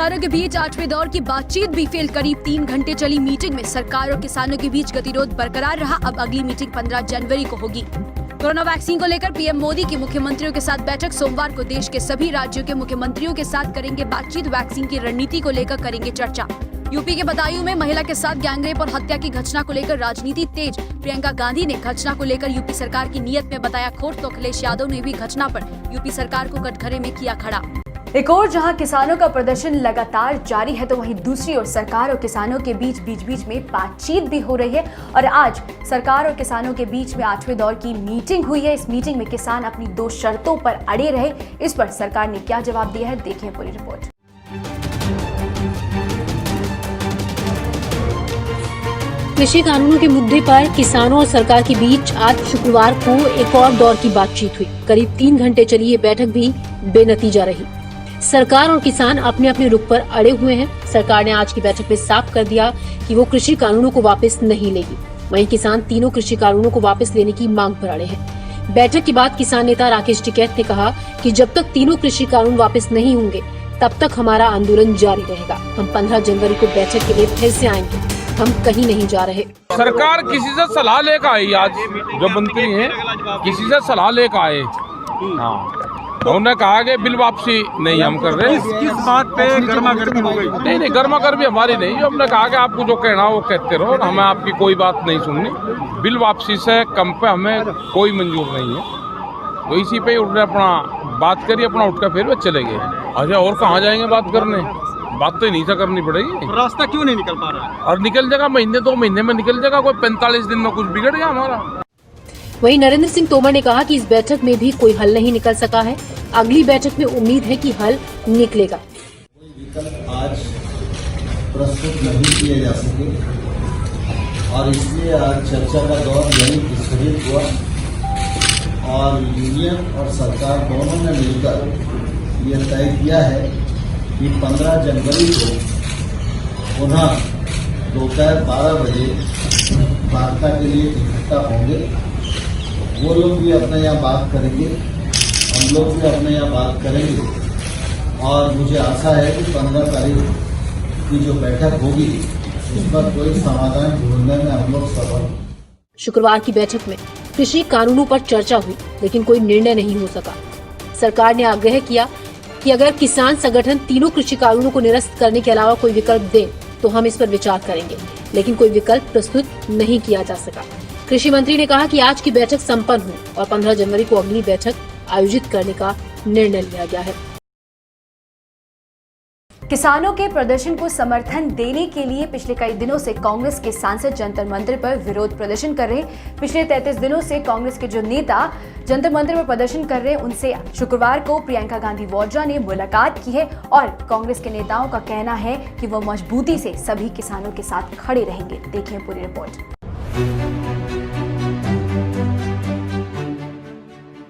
सरकारों के बीच 8वें दौर की बातचीत भी फेल। करीब 3 घंटे चली मीटिंग में सरकार और किसानों के बीच गतिरोध बरकरार रहा। अब अगली मीटिंग 15 जनवरी को होगी। कोरोना वैक्सीन को लेकर पीएम मोदी की मुख्यमंत्रियों के साथ बैठक। सोमवार को देश के सभी राज्यों के मुख्यमंत्रियों के साथ करेंगे बातचीत। वैक्सीन की रणनीति को लेकर करेंगे चर्चा। यूपी के बदायूं में महिला के साथ गैंगरेप और हत्या की घटना को लेकर राजनीति तेज। प्रियंका गांधी ने घटना को लेकर यूपी सरकार की नीयत में बताया खोट, तो अखिलेश यादव ने भी घटना पर यूपी सरकार को कटघरे में किया खड़ा। एक और जहां किसानों का प्रदर्शन लगातार जारी है, तो वहीं दूसरी ओर सरकार और किसानों के बीच में बातचीत भी हो रही है। और आज सरकार और किसानों के बीच में 8वें दौर की मीटिंग हुई है। इस मीटिंग में किसान अपनी 2 शर्तों पर अड़े रहे। इस पर सरकार ने क्या जवाब दिया है, देखें पूरी रिपोर्ट। कृषि कानूनों के मुद्दे पर किसानों और सरकार के बीच आज शुक्रवार को एक और दौर की बातचीत हुई। करीब 3 घंटे चली ये बैठक भी बेनतीजा रही। सरकार और किसान अपने अपने रुख पर अड़े हुए हैं। सरकार ने आज की बैठक में साफ कर दिया कि वो कृषि कानूनों को वापस नहीं लेगी। वहीं किसान तीनों कृषि कानूनों को वापस लेने की मांग पर अड़े हैं। बैठक के बाद किसान नेता राकेश टिकैत ने कहा कि जब तक तीनों कृषि कानून वापस नहीं होंगे तब तक हमारा आंदोलन जारी रहेगा। हम 15 जनवरी को बैठक के लिए फिर से आएंगे। हम कहीं नहीं जा रहे। सरकार किसी से सलाह लेकर आई। आज जो मंत्री हैं किसी से सलाह लेकर आए। हाँ, उन्होंने कहा कि बिल वापसी नहीं हम कर रहे। किस बात पे गर्मा गर्मी हो गई? नहीं, गर्मा गर्मी हमारी नहीं। हमने कहा कि आपको जो कहना हो वो कहते रहो, हमें आपकी कोई बात नहीं सुननी। बिल वापसी से कम पे हमें कोई मंजूर नहीं है। तो इसी पे उन्होंने अपना बात करी, अपना उठकर फिर वो चले गए। अच्छा, और कहाँ जाएंगे बात करने? बात तो नहीं सा करनी पड़ेगी। रास्ता क्यों नहीं निकल पा रहा है? और निकल जाएगा, महीने 2 महीने में निकल जाएगा। कोई 45 दिन में कुछ बिगड़ गया हमारा। वहीं नरेंद्र सिंह तोमर ने कहा कि इस बैठक में भी कोई हल नहीं निकल सका है। अगली बैठक में उम्मीद है कि हल निकलेगा। कोई विकल्प आज प्रस्तुत नहीं किए जा सके और इसलिए आज चर्चा का दौर यही स्थगित हुआ और यूनियन और सरकार दोनों ने मिलकर ये तय किया है कि 15 जनवरी को पुनः दोपहर 12 बजे वार्ता के लिए इकट्ठा होंगे। वो लोग भी अपने यहाँ बात करेंगे, हम लोग भी अपने यहाँ बात करेंगे और मुझे आशा है कि 15 तारीख की जो बैठक होगी उस पर कोई समाधान ढूंढने में हम लोग सफल। शुक्रवार की बैठक में कृषि कानूनों पर चर्चा हुई, लेकिन कोई निर्णय नहीं हो सका। सरकार ने आग्रह किया कि अगर किसान संगठन तीनों कृषि कानूनों को निरस्त करने के अलावा कोई विकल्प दे तो हम इस पर विचार करेंगे, लेकिन कोई विकल्प प्रस्तुत नहीं किया जा सका। कृषि मंत्री ने कहा कि आज की बैठक संपन्न हुई और 15 जनवरी को अगली बैठक आयोजित करने का निर्णय लिया गया है। किसानों के प्रदर्शन को समर्थन देने के लिए पिछले कई दिनों से कांग्रेस के सांसद जंतर मंतर पर विरोध प्रदर्शन कर रहे हैं। पिछले 33 दिनों से कांग्रेस के जो नेता जंतर मंतर पर प्रदर्शन कर रहे हैं, उनसे शुक्रवार को प्रियंका गांधी वाड्रा ने मुलाकात की है और कांग्रेस के नेताओं का कहना है कि वो मजबूती से सभी किसानों के साथ खड़े रहेंगे। देखिए पूरी रिपोर्ट।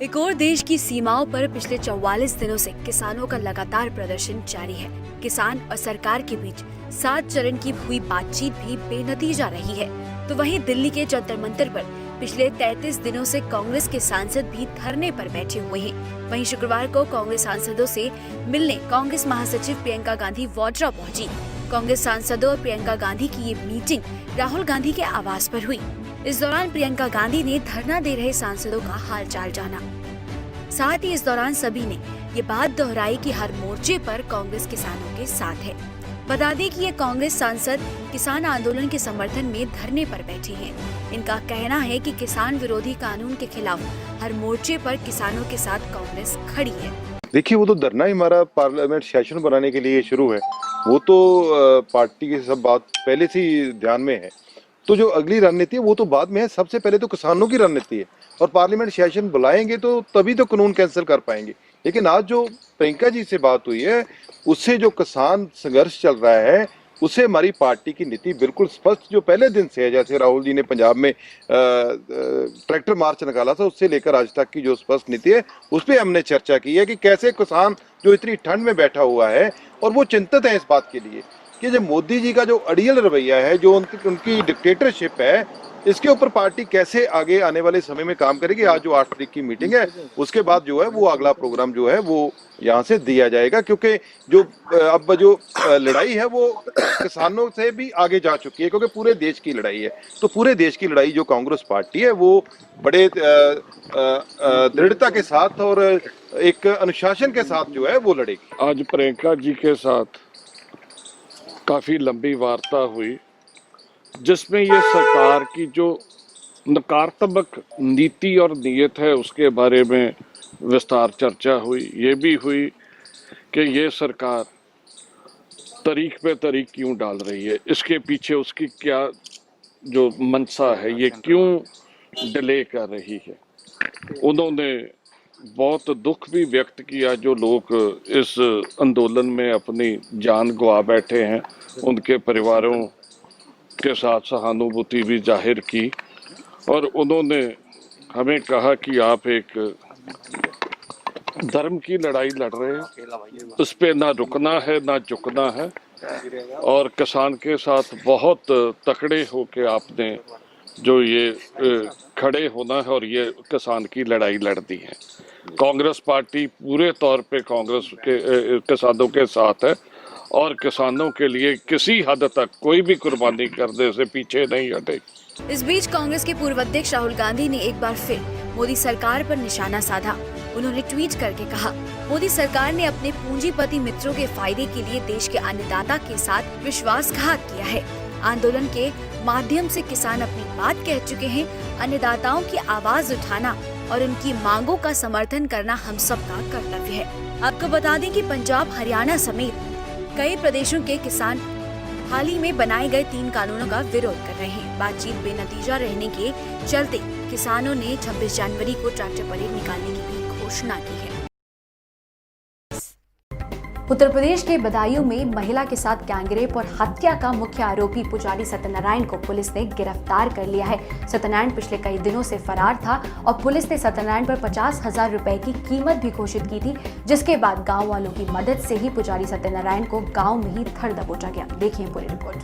एक और देश की सीमाओं पर पिछले 44 दिनों से किसानों का लगातार प्रदर्शन जारी है। किसान और सरकार के बीच 7 चरण की हुई बातचीत भी बेनतीजा रही है। तो वहीं दिल्ली के जंतर मंतर पर पिछले 33 दिनों से कांग्रेस के सांसद भी धरने पर बैठे हुए हैं। वहीं शुक्रवार को कांग्रेस सांसदों से मिलने कांग्रेस महासचिव प्रियंका गांधी वाड्रा पहुंची। कांग्रेस सांसदों और प्रियंका गांधी की ये मीटिंग राहुल गांधी के आवास पर हुई। इस दौरान प्रियंका गांधी ने धरना दे रहे सांसदों का हालचाल जाना। साथ ही इस दौरान सभी ने ये बात दोहराई कि हर मोर्चे पर कांग्रेस किसानों के साथ है। बता दें कि ये कांग्रेस सांसद किसान आंदोलन के समर्थन में धरने पर बैठे हैं। इनका कहना है कि किसान विरोधी कानून के खिलाफ हर मोर्चे पर किसानों के साथ कांग्रेस खड़ी है। देखिए, वो तो धरना ही हमारा पार्लियामेंट सेशन बनाने के लिए शुरू है। वो तो पार्टी की सब बात पहले से ही ध्यान में है। तो जो अगली रणनीति है वो तो बाद में है। सबसे पहले तो किसानों की रणनीति है और पार्लियामेंट सेशन बुलाएंगे तो तभी तो कानून कैंसिल कर पाएंगे। लेकिन आज जो प्रियंका जी से बात हुई है उससे जो किसान संघर्ष चल रहा है उससे हमारी पार्टी की नीति बिल्कुल स्पष्ट जो पहले दिन से है। जैसे राहुल जी ने पंजाब में ट्रैक्टर मार्च निकाला था, उससे लेकर आज तक की जो स्पष्ट नीति है उस पर हमने चर्चा की है कि कैसे किसान जो इतनी ठंड में बैठा हुआ है और वो चिंतित है इस बात के लिए कि जो मोदी जी का जो अड़ियल रवैया है, जो उनकी डिक्टेटरशिप है, इसके ऊपर पार्टी कैसे आगे आने वाले समय में काम करेगी। आज जो 8 तारीख की मीटिंग है उसके बाद जो है वो अगला प्रोग्राम जो है वो यहाँ से दिया जाएगा, क्योंकि जो अब जो लड़ाई है वो किसानों से भी आगे जा चुकी है, क्योंकि पूरे देश की लड़ाई है। तो पूरे देश की लड़ाई जो कांग्रेस पार्टी है वो बड़े दृढ़ता के साथ और एक अनुशासन के साथ जो है वो लड़ेगी। आज प्रियंका जी के साथ काफ़ी लंबी वार्ता हुई, जिसमें ये सरकार की जो नकारात्मक नीति और नीयत है उसके बारे में विस्तार चर्चा हुई। ये भी हुई कि ये सरकार तरीक पे तरीक क्यों डाल रही है, इसके पीछे उसकी क्या जो मंशा है, ये क्यों डिले कर रही है। उन्होंने बहुत दुख भी व्यक्त किया जो लोग इस आंदोलन में अपनी जान गंवा बैठे हैं, उनके परिवारों के साथ सहानुभूति भी जाहिर की। और उन्होंने हमें कहा कि आप एक धर्म की लड़ाई लड़ रहे हैं, उस पे ना रुकना है ना झुकना है, और किसान के साथ बहुत तकड़े होके आपने जो ये खड़े होना है और ये किसान की लड़ाई लड़नी है। कांग्रेस पार्टी पूरे तौर पे कांग्रेस के किसानों के साथ है और किसानों के लिए किसी हद तक कोई भी कुर्बानी करने से पीछे नहीं हटेगी। इस बीच कांग्रेस के पूर्व अध्यक्ष राहुल गांधी ने एक बार फिर मोदी सरकार पर निशाना साधा। उन्होंने ट्वीट करके कहा, मोदी सरकार ने अपने पूंजीपति मित्रों के फायदे के लिए देश के अन्नदाता के साथ विश्वासघात किया है। आंदोलन के माध्यम से किसान अपनी बात कह चुके हैं। अन्नदाताओं की आवाज उठाना और उनकी मांगों का समर्थन करना हम सबका कर्तव्य है। आपको बता दें कि पंजाब, हरियाणा समेत कई प्रदेशों के किसान हाल ही में बनाए गए 3 कानूनों का विरोध कर रहे हैं। बातचीत बेनतीजा रहने के चलते किसानों ने 26 जनवरी को ट्रैक्टर परेड निकालने की भी घोषणा की है। उत्तर प्रदेश के बदायूं में महिला के साथ गैंगरेप और हत्या का मुख्य आरोपी पुजारी सत्यनारायण को पुलिस ने गिरफ्तार कर लिया है। सत्यनारायण पिछले कई दिनों से फरार था और पुलिस ने सत्यनारायण पर 50,000 रुपए की कीमत भी घोषित की थी, जिसके बाद गांव वालों की मदद से ही पुजारी सत्यनारायण को गांव में ही धर दबोचा गया। देखिए पूरी रिपोर्ट।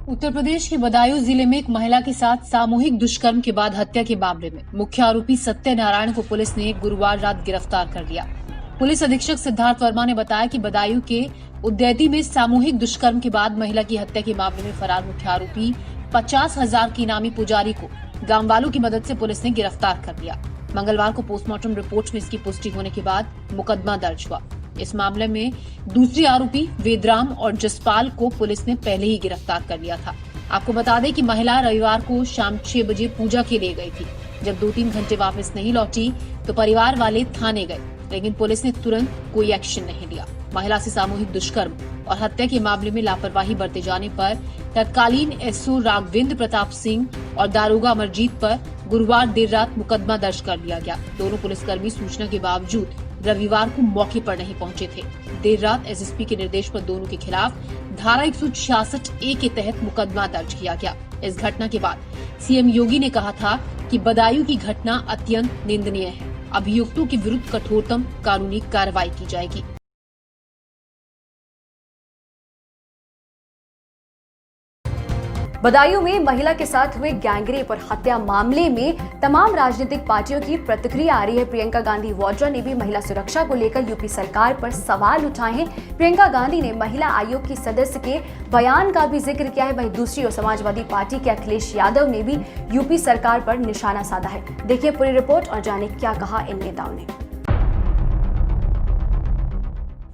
उत्तर प्रदेश के बदायूं जिले में एक महिला के साथ सामूहिक दुष्कर्म के बाद हत्या के मामले में मुख्य आरोपी सत्यनारायण को पुलिस ने गुरुवार रात गिरफ्तार कर लिया। पुलिस अधीक्षक सिद्धार्थ वर्मा ने बताया कि बदायूं के उद्यैती में सामूहिक दुष्कर्म के बाद महिला की हत्या के मामले में फरार मुख्य आरोपी 50,000 की इनामी पुजारी को गांव वालों की मदद से पुलिस ने गिरफ्तार कर लिया। मंगलवार को पोस्टमार्टम रिपोर्ट में इसकी पुष्टि होने के बाद मुकदमा दर्ज हुआ। इस मामले में दूसरी आरोपी वेदराम और जसपाल को पुलिस ने पहले ही गिरफ्तार कर लिया था। आपको बता दें कि महिला रविवार को शाम 6 बजे पूजा के लिए गई थी। जब 2-3 घंटे वापस नहीं लौटी तो परिवार वाले थाने गए, लेकिन पुलिस ने तुरंत कोई एक्शन नहीं लिया। महिला से सामूहिक दुष्कर्म और हत्या के मामले में लापरवाही बरते जाने पर तत्कालीन एसओ राघवेंद्र प्रताप सिंह और दारोगा अमरजीत पर गुरुवार देर रात मुकदमा दर्ज कर लिया गया। दोनों पुलिसकर्मी सूचना के बावजूद रविवार को मौके पर नहीं पहुंचे थे। देर रात एसएसपी के निर्देश पर दोनों के खिलाफ धारा 166A के तहत मुकदमा दर्ज किया गया। इस घटना के बाद सीएम योगी ने कहा था कि बदायूं की घटना अत्यंत निंदनीय है। अभियुक्तों के विरुद्ध कठोरतम कानूनी कार्रवाई की जाएगी। बदायूं में महिला के साथ हुए गैंगरेप और हत्या मामले में तमाम राजनीतिक पार्टियों की प्रतिक्रिया आ रही है। प्रियंका गांधी वाड्रा ने भी महिला सुरक्षा को लेकर यूपी सरकार पर सवाल उठाए हैं। प्रियंका गांधी ने महिला आयोग की सदस्य के बयान का भी जिक्र किया है। वहीं दूसरी ओर समाजवादी पार्टी के अखिलेश यादव ने भी यूपी सरकार पर निशाना साधा है। देखिए पूरी रिपोर्ट और जाने क्या कहा इन नेताओं ने।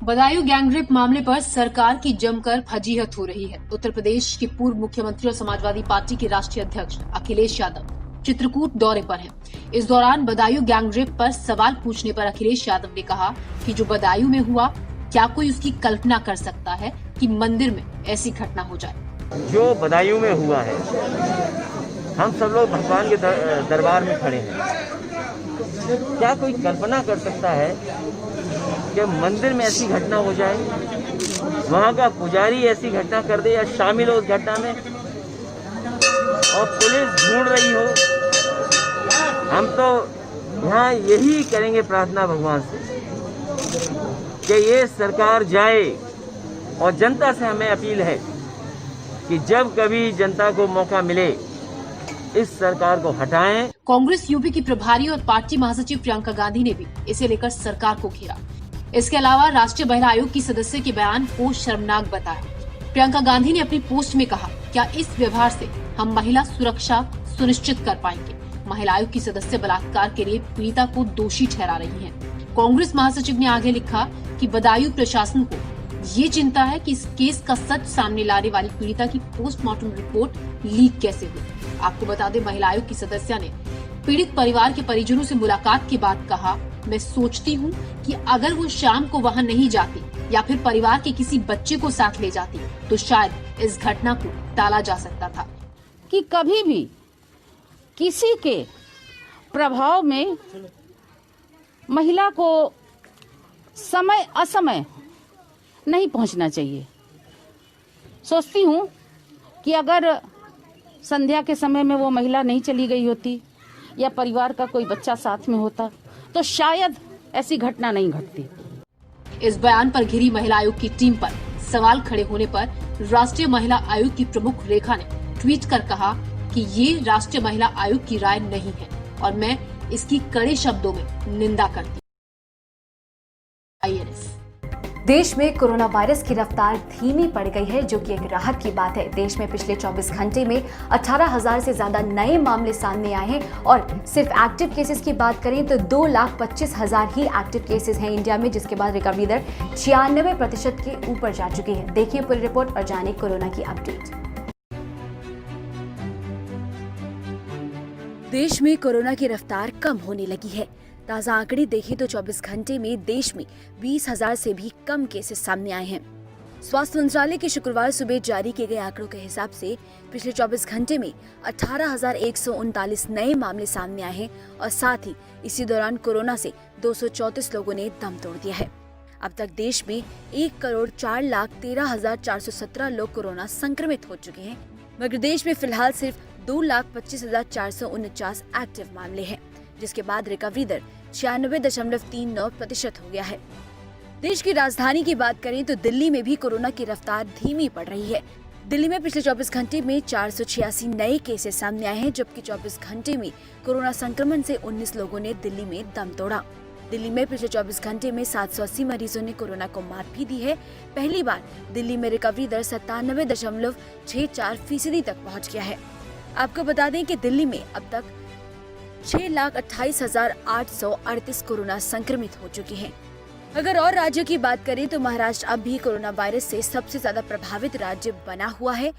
बदायूं गैंगरेप मामले पर सरकार की जमकर फजीहत हो रही है। उत्तर प्रदेश के पूर्व मुख्यमंत्री और समाजवादी पार्टी के राष्ट्रीय अध्यक्ष अखिलेश यादव चित्रकूट दौरे पर हैं। इस दौरान बदायूं गैंगरेप पर सवाल पूछने पर अखिलेश यादव ने कहा कि जो बदायूं में हुआ, क्या कोई उसकी कल्पना कर सकता है कि मंदिर में ऐसी घटना हो जाए। जो बदायूं में हुआ है, हम सब लोग भगवान के दरबार में खड़े हैं। क्या कोई कल्पना कर सकता है कि मंदिर में ऐसी घटना हो जाए, वहाँ का पुजारी ऐसी घटना कर दे या शामिल हो उस घटना में, और पुलिस ढूंढ रही हो। हम तो यहाँ यही करेंगे प्रार्थना भगवान से कि ये सरकार जाए, और जनता से हमें अपील है कि जब कभी जनता को मौका मिले इस सरकार को हटाएं। कांग्रेस यूपी की प्रभारी और पार्टी महासचिव प्रियंका गांधी ने भी इसे लेकर सरकार को घेरा। इसके अलावा राष्ट्रीय महिला आयोग की सदस्य के बयान को शर्मनाक बताया। प्रियंका गांधी ने अपनी पोस्ट में कहा, क्या इस व्यवहार से हम महिला सुरक्षा सुनिश्चित कर पाएंगे? महिला आयोग की सदस्य बलात्कार के लिए पीड़िता को दोषी ठहरा रही हैं। कांग्रेस महासचिव ने आगे लिखा कि बदायूं प्रशासन को ये चिंता है कि इस केस का सच सामने लाने वाली पीड़िता की पोस्टमार्टम रिपोर्ट लीक कैसे हुई। आपको बता दें, महिला आयोग की सदस्य ने पीड़ित परिवार के परिजनों से मुलाकात के बाद कहा, मैं सोचती हूँ कि अगर वो शाम को वहाँ नहीं जाती या फिर परिवार के किसी बच्चे को साथ ले जाती तो शायद इस घटना को टाला जा सकता था। कि कभी भी किसी के प्रभाव में महिला को समय असमय नहीं पहुंचना चाहिए। सोचती हूँ कि अगर संध्या के समय में वो महिला नहीं चली गई होती या परिवार का कोई बच्चा साथ में होता तो शायद ऐसी घटना नहीं घटती। इस बयान पर घिरी महिला आयोग की टीम पर सवाल खड़े होने पर राष्ट्रीय महिला आयोग की प्रमुख रेखा ने ट्वीट कर कहा कि ये राष्ट्रीय महिला आयोग की राय नहीं है और मैं इसकी कड़े शब्दों में निंदा करती हूँ। देश में कोरोना वायरस की रफ्तार धीमी पड़ गई है, जो कि एक राहत की बात है। देश में पिछले 24 घंटे में 18,000 से ज्यादा नए मामले सामने आए हैं और सिर्फ एक्टिव केसेस की बात करें तो 2,25,000 ही एक्टिव केसेस हैं इंडिया में, जिसके बाद रिकवरी दर 96% के ऊपर जा चुकी है। देखिए पूरी रिपोर्ट और जाने कोरोना की अपडेट। देश में कोरोना की रफ्तार कम होने लगी है। ताज़ा आंकड़े देखें तो 24 घंटे में देश में 20,000 से भी कम केसेस सामने आए हैं। स्वास्थ्य मंत्रालय के शुक्रवार सुबह जारी किए गए आंकड़ों के हिसाब से पिछले 24 घंटे में 18,139 नए मामले सामने आए हैं और साथ ही इसी दौरान कोरोना से 234 लोगों ने दम तोड़ दिया है। अब तक देश में 1,04,13,417 लोग कोरोना संक्रमित हो चुके हैं, मगर देश में फिलहाल सिर्फ 2,25,449 एक्टिव मामले हैं, जिसके बाद रिकवरी दर 96.39% हो गया है। देश की राजधानी की बात करें तो दिल्ली में भी कोरोना की रफ्तार धीमी पड़ रही है। दिल्ली में पिछले 24 घंटे में 486 नए केसेस सामने आए हैं, जबकि 24 घंटे में कोरोना संक्रमण से 19 लोगों ने दिल्ली में दम तोड़ा। दिल्ली में पिछले 24 घंटे में 780 मरीजों ने कोरोना को मात भी दी है। पहली बार दिल्ली में रिकवरी दर 97.64% तक पहुँच गया है। आपको बता दें कि दिल्ली में अब तक 6,28,838 कोरोना संक्रमित हो चुके हैं। अगर और राज्यों की बात करें तो महाराष्ट्र अब भी कोरोना वायरस से सबसे ज्यादा प्रभावित राज्य बना हुआ है।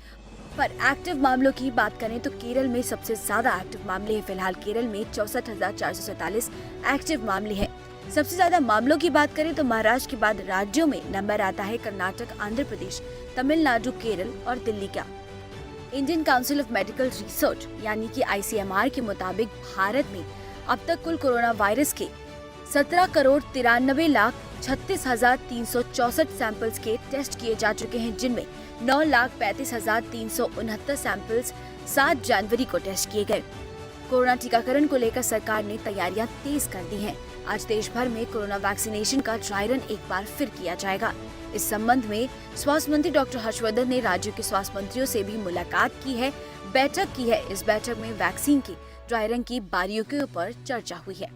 पर एक्टिव मामलों की बात करें तो केरल में सबसे ज्यादा एक्टिव मामले हैं। फिलहाल केरल में 64,447 एक्टिव मामले हैं। सबसे ज्यादा मामलों की बात करें तो महाराष्ट्र के बाद राज्यों में नंबर आता है कर्नाटक, आंध्र प्रदेश, तमिलनाडु, केरल और दिल्ली का। Indian council of medical research यानी कि ICMR के मुताबिक भारत में अब तक कुल कोरोना वायरस के 17,93,36,364 सैंपल्स के टेस्ट किए जा चुके हैं, जिनमें 9,35,369 सैंपल्स 7 जनवरी को टेस्ट किए गए। कोरोना टीकाकरण को लेकर सरकार ने तैयारियां तेज कर दी हैं। आज देश भर में कोरोना वैक्सीनेशन का ड्राई रन एक बार फिर किया जाएगा। इस संबंध में स्वास्थ्य मंत्री डॉक्टर हर्षवर्धन ने राज्यों के स्वास्थ्य मंत्रियों से भी मुलाकात की है, बैठक की है। इस बैठक में वैक्सीन की ड्राई रन की बारीकियों पर चर्चा हुई है।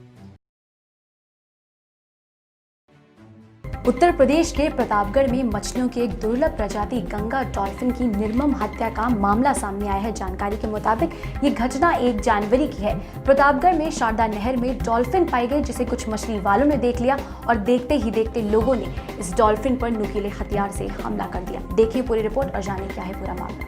उत्तर प्रदेश के प्रतापगढ़ में मछलियों की एक दुर्लभ प्रजाति गंगा डॉल्फिन की निर्मम हत्या का मामला सामने आया है। जानकारी के मुताबिक ये घटना 1 जनवरी की है। प्रतापगढ़ में शारदा नहर में डॉल्फिन पाई गई, जिसे कुछ मछली वालों ने देख लिया और देखते ही देखते लोगों ने इस डॉल्फिन पर नुकीले हथियार से हमला कर दिया। देखिए पूरी रिपोर्ट और जानिए क्या है पूरा मामला।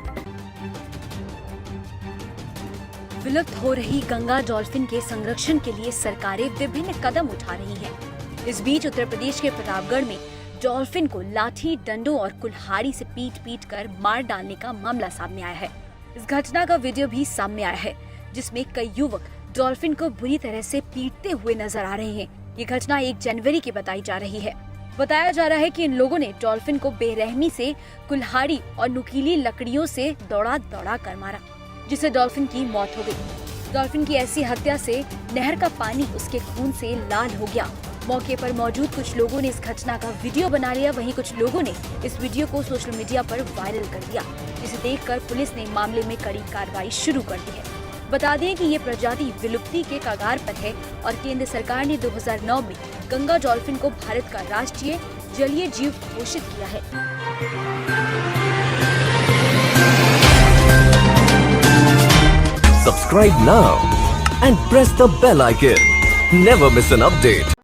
विलुप्त हो रही गंगा डॉल्फिन के संरक्षण के लिए सरकारें विभिन्न कदम उठा रही हैं। इस बीच उत्तर प्रदेश के प्रतापगढ़ में डॉल्फिन को लाठी, डंडों और कुल्हाड़ी से पीट कर मार डालने का मामला सामने आया है। इस घटना का वीडियो भी सामने आया है, जिसमें कई युवक डॉल्फिन को बुरी तरह से पीटते हुए नजर आ रहे हैं। ये घटना 1 जनवरी की बताई जा रही है। बताया जा रहा है कि इन लोगों ने डॉल्फिन को बेरहमी से कुल्हाड़ी और नुकीली लकड़ियों से दौड़ा कर मारा, जिससे डॉल्फिन की मौत हो गई। डॉल्फिन की ऐसी हत्या से नहर का पानी उसके खून से लाल हो गया मौके पर मौजूद कुछ लोगों ने इस घटना का वीडियो बना लिया, वहीं कुछ लोगों ने इस वीडियो को सोशल मीडिया पर वायरल कर दिया, जिसे देखकर पुलिस ने मामले में कड़ी कार्रवाई शुरू कर दी है। बता दें कि ये प्रजाति विलुप्ति के कगार पर है और केंद्र सरकार ने 2009 में गंगा डॉल्फिन को भारत का राष्ट्रीय जलीय जीव घोषित किया है। Subscribe now and press the bell icon. Never miss an update.